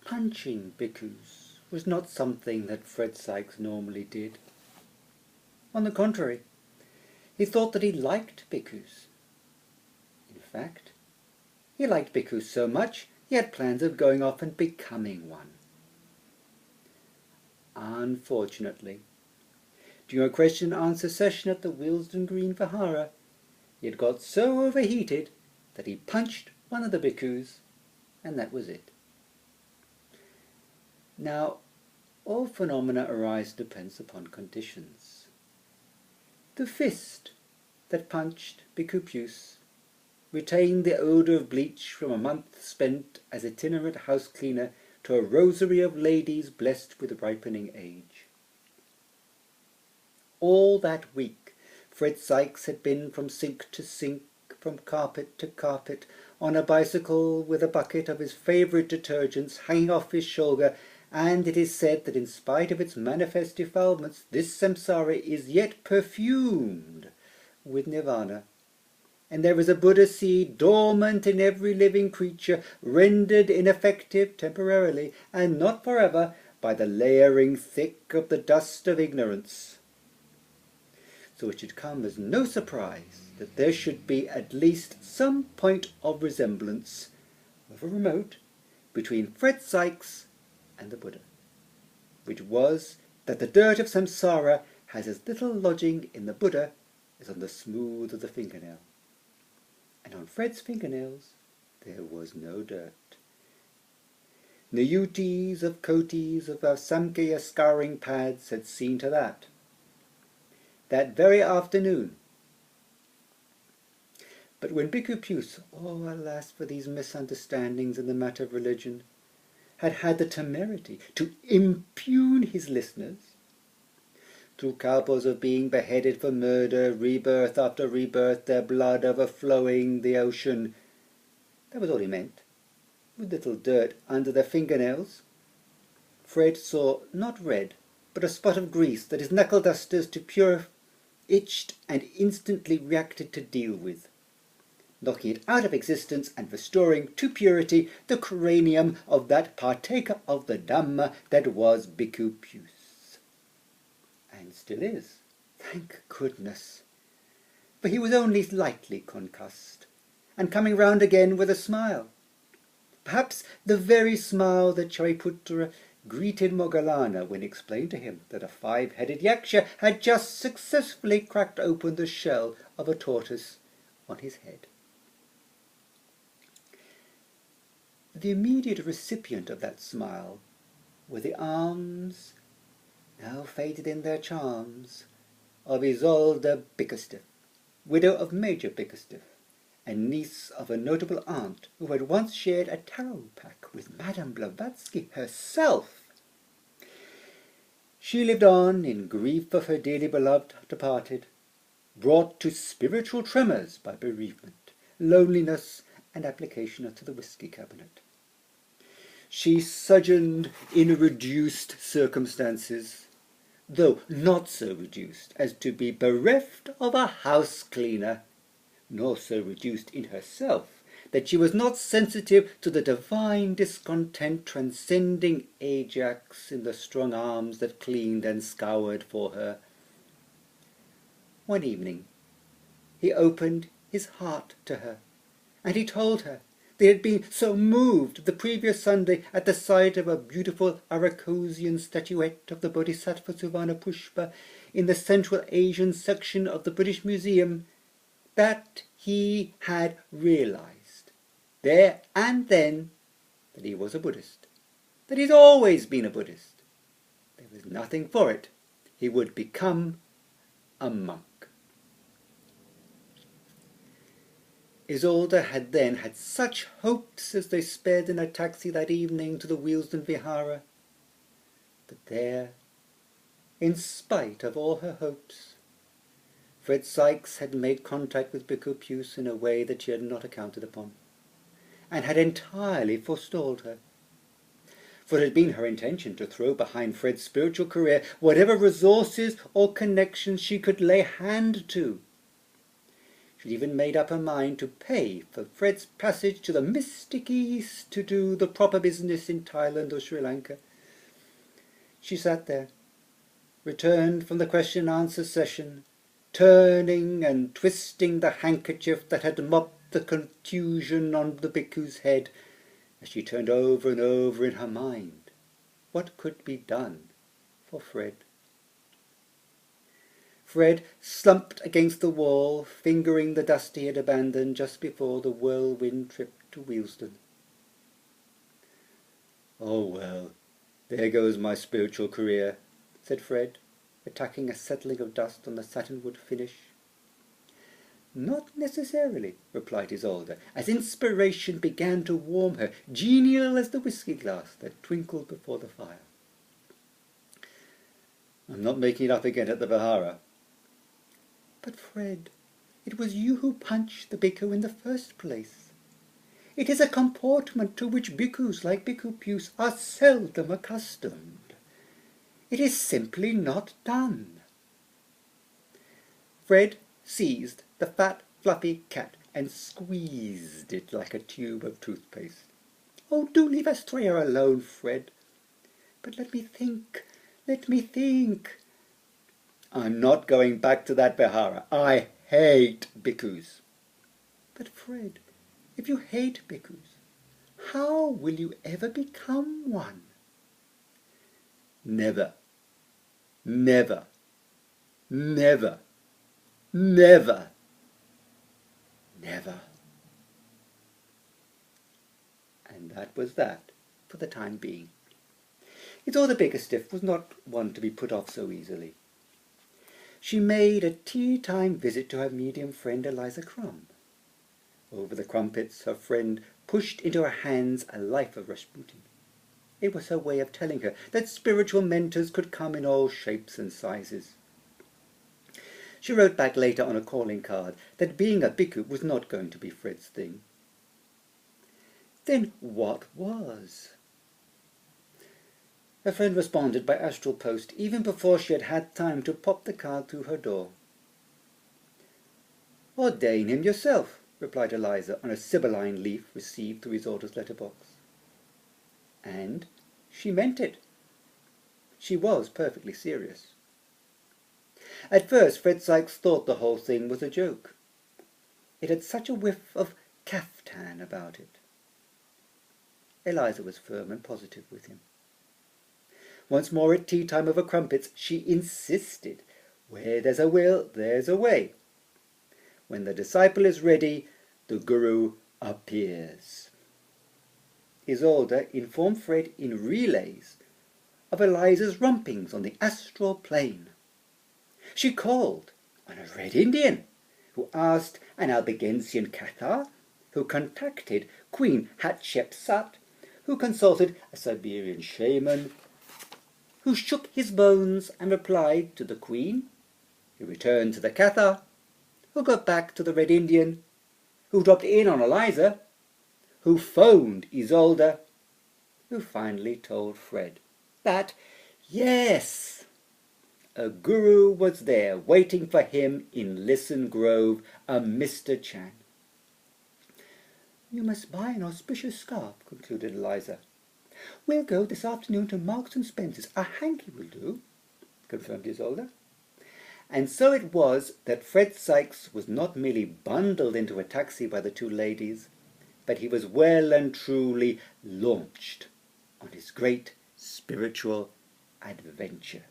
punching bhikkhus was not something that Fred Sykes normally did. On the contrary, he thought that he liked bhikkhus. In fact, he liked bhikkhus so much he had plans of going off and becoming one. Unfortunately, during a question-and-answer session at the Willesden Green Vihara, he had got so overheated that he punched one of the bhikkhus, and that was it. Now, all phenomena arise depends upon conditions. The fist that punched Bhikkhu Puce retained the odour of bleach from a month spent as itinerant house cleaner to a rosary of ladies blessed with ripening age. All that week Fred Sykes had been from sink to sink, from carpet to carpet, on a bicycle with a bucket of his favourite detergents hanging off his shoulder, and it is said that in spite of its manifest defilements, this samsara is yet perfumed with nirvana, and there is a Buddha seed dormant in every living creature, rendered ineffective temporarily, and not forever, by the layering thick of the dust of ignorance. So it should come as no surprise that there should be at least some point of resemblance, however remote, between Fred Sykes and the Buddha, which was that the dirt of samsara has as little lodging in the Buddha as on the smooth of the fingernail. And on Fred's fingernails there was no dirt. Nayutis of Kotis of Samkhya scouring pads had seen to that. That very afternoon. But when Bhikkhu Puce, oh alas for these misunderstandings in the matter of religion, had had the temerity to impugn his listeners, through kalpas of being beheaded for murder, rebirth after rebirth, their blood overflowing the ocean, that was all he meant, with little dirt under their fingernails, Fred saw not red, but a spot of grease that his knuckle dusters to pure itched and instantly reacted to deal with, knocking it out of existence and restoring to purity the cranium of that partaker of the Dhamma that was Bhikkhu Puce. And still is, thank goodness, for he was only lightly concussed, and coming round again with a smile. Perhaps the very smile that Shariputra greeted Moggallana when explained to him that a 5-headed yaksha had just successfully cracked open the shell of a tortoise on his head. The immediate recipient of that smile were the arms, now faded in their charms, of Isolde Bickersteth, widow of Major Bickersteth, and niece of a notable aunt who had once shared a tarot pack with Madame Blavatsky herself. She lived on in grief of her dearly beloved departed, brought to spiritual tremors by bereavement, loneliness, and application to the whisky cabinet. She sojourned in reduced circumstances, though not so reduced as to be bereft of a house cleaner, nor so reduced in herself that she was not sensitive to the divine discontent transcending Ajax in the strong arms that cleaned and scoured for her. One evening he opened his heart to her, and he told her they had been so moved the previous Sunday at the sight of a beautiful Arakosian statuette of the Bodhisattva Suvarnapushpa in the Central Asian section of the British Museum that he had realized there and then that he was a Buddhist, that he had always been a Buddhist. There was nothing for it. He would become a monk. Isolde had then had such hopes as they sped in a taxi that evening to the Willesden Vihara. But there, in spite of all her hopes, Fred Sykes had made contact with Bhikkhu Puce in a way that she had not accounted upon, and had entirely forestalled her. For it had been her intention to throw behind Fred's spiritual career whatever resources or connections she could lay hand to. She'd even made up her mind to pay for Fred's passage to the mystic East to do the proper business in Thailand or Sri Lanka. She sat there, returned from the question-and-answer session, turning and twisting the handkerchief that had mopped the contusion on the bhikkhu's head, as she turned over and over in her mind what could be done for Fred. Fred slumped against the wall, fingering the dust he had abandoned just before the whirlwind trip to Wealdstone. "Oh, well, there goes my spiritual career," said Fred, attacking a settling of dust on the satinwood finish. "Not necessarily," replied Isolde, as inspiration began to warm her, genial as the whisky glass that twinkled before the fire. "I'm not making it up again at the Vihara." "But, Fred, it was you who punched the bhikkhu in the first place. It is a comportment to which bhikkhus like Bhikkhu Puce are seldom accustomed. It is simply not done." Fred seized the fat, fluffy cat and squeezed it like a tube of toothpaste. "Oh, do leave Astrea alone, Fred." "But let me think, let me think." "I'm not going back to that Vihara. I hate bhikkhus." "But, Fred, if you hate bhikkhus, how will you ever become one?" "Never, never, never, never, never." And that was that, for the time being. Isolde Bickerstiff was not one to be put off so easily. She made a tea-time visit to her medium friend Eliza Crumb. Over the crumpets her friend pushed into her hands a life of Rasputin. It was her way of telling her that spiritual mentors could come in all shapes and sizes. She wrote back later on a calling card that being a bhikkhu was not going to be Fred's thing. Then what was? Her friend responded by astral post even before she had had time to pop the card through her door. "Ordain him yourself," replied Eliza on a sibylline leaf received through Isolde's letterbox. And she meant it. She was perfectly serious. At first Fred Sykes thought the whole thing was a joke. It had such a whiff of caftan about it. Eliza was firm and positive with him. Once more at tea-time over crumpets, she insisted, where there's a will, there's a way. When the disciple is ready, the guru appears. Isolde informed Fred in relays of Eliza's rompings on the astral plane. She called on a Red Indian, who asked an Albigensian Cathar, who contacted Queen Hatshepsut, who consulted a Siberian shaman, who shook his bones and replied to the Queen, who returned to the Cathar, who got back to the Red Indian, who dropped in on Eliza, who phoned Isolde, who finally told Fred that, yes, a guru was there waiting for him in Listen Grove, a Mr. Chan. "You must buy an auspicious scarf," concluded Eliza. "We'll go this afternoon to Marks and Spencer's. A hanky will do," confirmed Isolde. And so it was that Fred Sykes was not merely bundled into a taxi by the two ladies, but he was well and truly launched on his great spiritual adventure.